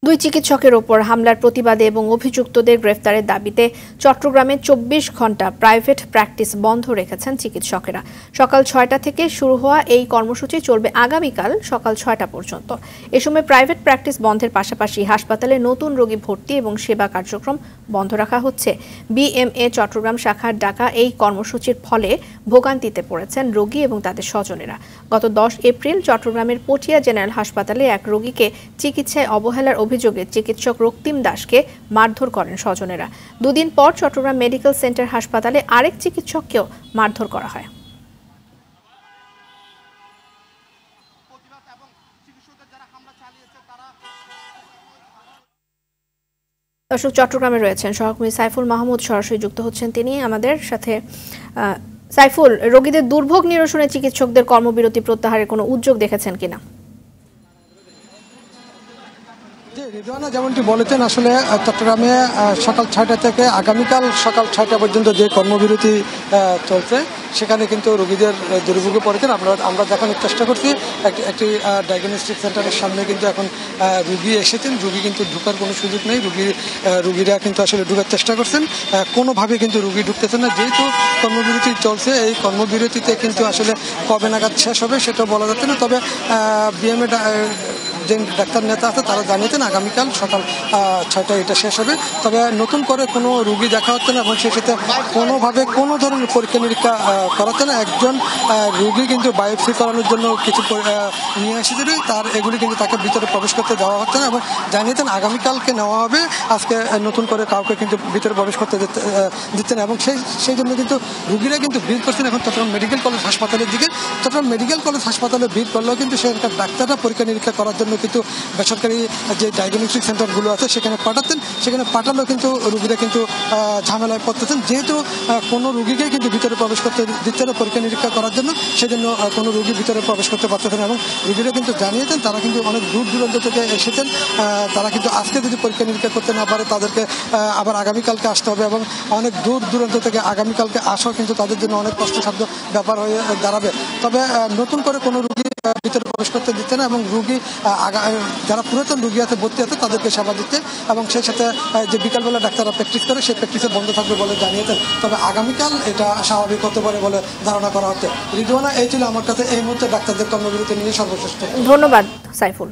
দুই চিকিৎসকের ওপর হামলার প্রতিবাদে এবং অভিযুক্তদের গ্রেফতারের দাবিতে চট্টগ্রামে ২৪ ঘণ্টা প্রাইভেট প্র্যাকটিস বন্ধ রেখেছেন চিকিৎসকেরা। সকাল ৬টা থেকে শুরু হওয়া এই কর্মসূচি চলবে আগামীকাল সকাল ৬টা পর্যন্ত। এ সময় প্রাইভেট প্র্যাকটিস বন্ধের পাশাপাশি হাসপাতালে নতুন রোগী ভর্তি এবং সেবা কার্যক্রম বন্ধ রাখা হচ্ছে। বিএমএ চট্টগ্রাম শাখার ডাকা এই কর্মসূচির ফলে ভোগান্তিতে পড়েছেন রোগী এবং তাদের স্বজনেরা। গত ১০ এপ্রিল চট্টগ্রামের পটিয়া জেনারেল হাসপাতালে এক রোগীকে চিকিৎসায় অবহেলার অভিযোগে চিকিৎসক রক্তিম দাসকে মারধর করেন স্বজনেরা। দুদিন পর চট্টগ্রাম মেডিকেল সেন্টার হাসপাতালে আরেক চিকিৎসককেও মারধর করা হয়। দর্শক, চট্টগ্রামে রয়েছেন সহকর্মী সাইফুল মাহমুদ, সরাসরি যুক্ত হচ্ছেন তিনি আমাদের সাথে। সাইফুল, রোগীদের দুর্ভোগ নিরসনে চিকিৎসকদের কর্মবিরতি প্রত্যাহারের কোনো উদ্যোগ দেখেছেন কিনা? রিজওয়ানা যেমনটি বলেছেন, আসলে চট্টগ্রামে সকাল ৬টা থেকে আগামীকাল সকাল ৬টা পর্যন্ত যে কর্মবিরতি চলছে সেখানে কিন্তু রোগীদের দুর্ভোগে পড়েছেন। আমরা দেখানোর চেষ্টা করছি একটি ডায়াগনস্টিক সেন্টারের সামনে কিন্তু এখন রুগী এসেছেন। রুগী কিন্তু ঢোকার কোনো সুযোগ নেই। রুগীরা কিন্তু আসলে ঢোকার চেষ্টা করছেন, কোনোভাবে কিন্তু রুগী ঢুকতেছেন না। যেহেতু কর্মবিরতি চলছে, এই কর্মবিরতিতে কিন্তু আসলে কবে নাগাদ শেষ হবে সেটা বলা যাচ্ছে না। তবে বিএমএ যে ডাক্তার নেতা আছে তারা জানিয়েছেন আগামীকাল সকাল ৬টায় এটা শেষ হবে। তবে নতুন করে কোনো রুগী দেখা হচ্ছে না এবং সেক্ষেত্রে কোনোভাবে কোনো ধরনের পরীক্ষা নিরীক্ষা করাচ্ছে না। একজন রুগী কিন্তু বায়োপসি করানোর জন্য কিছু নিয়ে এসেছিল, এগুলি কিন্তু তাকে ভিতরে প্রবেশ করতে দেওয়া হচ্ছে না এবং জানিয়েছেন আগামীকালকে নেওয়া হবে। আজকে নতুন করে কাউকে কিন্তু ভিতরে প্রবেশ করতে দিচ্ছে না এবং সেই জন্য কিন্তু রুগীরা কিন্তু ভিড় করছেন এখন চট্টগ্রাম মেডিকেল কলেজ হাসপাতালের দিকে। চট্টগ্রাম মেডিকেল কলেজ হাসপাতালে ভিড় করলেও কিন্তু সেখানকার ডাক্তাররা পরীক্ষা নিরীক্ষা করার জন্য কিন্তু বেসরকারি যে ডায়াগনস্টিক সেন্টারগুলো আছে সেখানে পাঠাতেন। সেখানে পাঠালেও কিন্তু রুগীরা কিন্তু ঝামেলায় পড়তেছেন। যেহেতু কোনো রুগীকেই কিন্তু ভিতরে প্রবেশ করতে দিচ্ছে না পরীক্ষা নিরীক্ষা করার জন্য, সেজন্য কোনো রুগী ভিতরে প্রবেশ করতে পারতেছেন এবং রুগীরা কিন্তু জানিয়েছেন তারা কিন্তু অনেক দূর দূরান্ত থেকে এসেছেন। তারা কিন্তু আজকে যদি পরীক্ষা নিরীক্ষা করতে না পারে তাদেরকে আবার আগামীকালকে আসতে হবে এবং অনেক দূর দূরান্ত থেকে আগামীকালকে আসাও কিন্তু তাদের জন্য অনেক কষ্টসাধ্য ব্যাপার হয়ে দাঁড়াবে। তবে নতুন করে কোনো রুগী ভিতরে প্রবেশ করতে দিচ্ছে না এবং রুগী যারা পুরাতন রুগী আছে ভর্তি আছে তাদেরকে সেবা দিচ্ছে এবং সেই সাথে যে বিকালবেলা ডাক্তাররা প্র্যাকটিস করে সেই প্র্যাকটিসে বন্ধ থাকবে বলে জানিয়েছেন। তবে আগামীকাল এটা স্বাভাবিক হতে পারে বলে ধারণা করা হচ্ছে। রিজওয়ানা, এই ছিল আমার কাছে এই মুহূর্তে ডাক্তারদের কর্মবিরতি নিয়ে সর্বশ্রেষ্ঠ। ধন্যবাদ সাইফুল।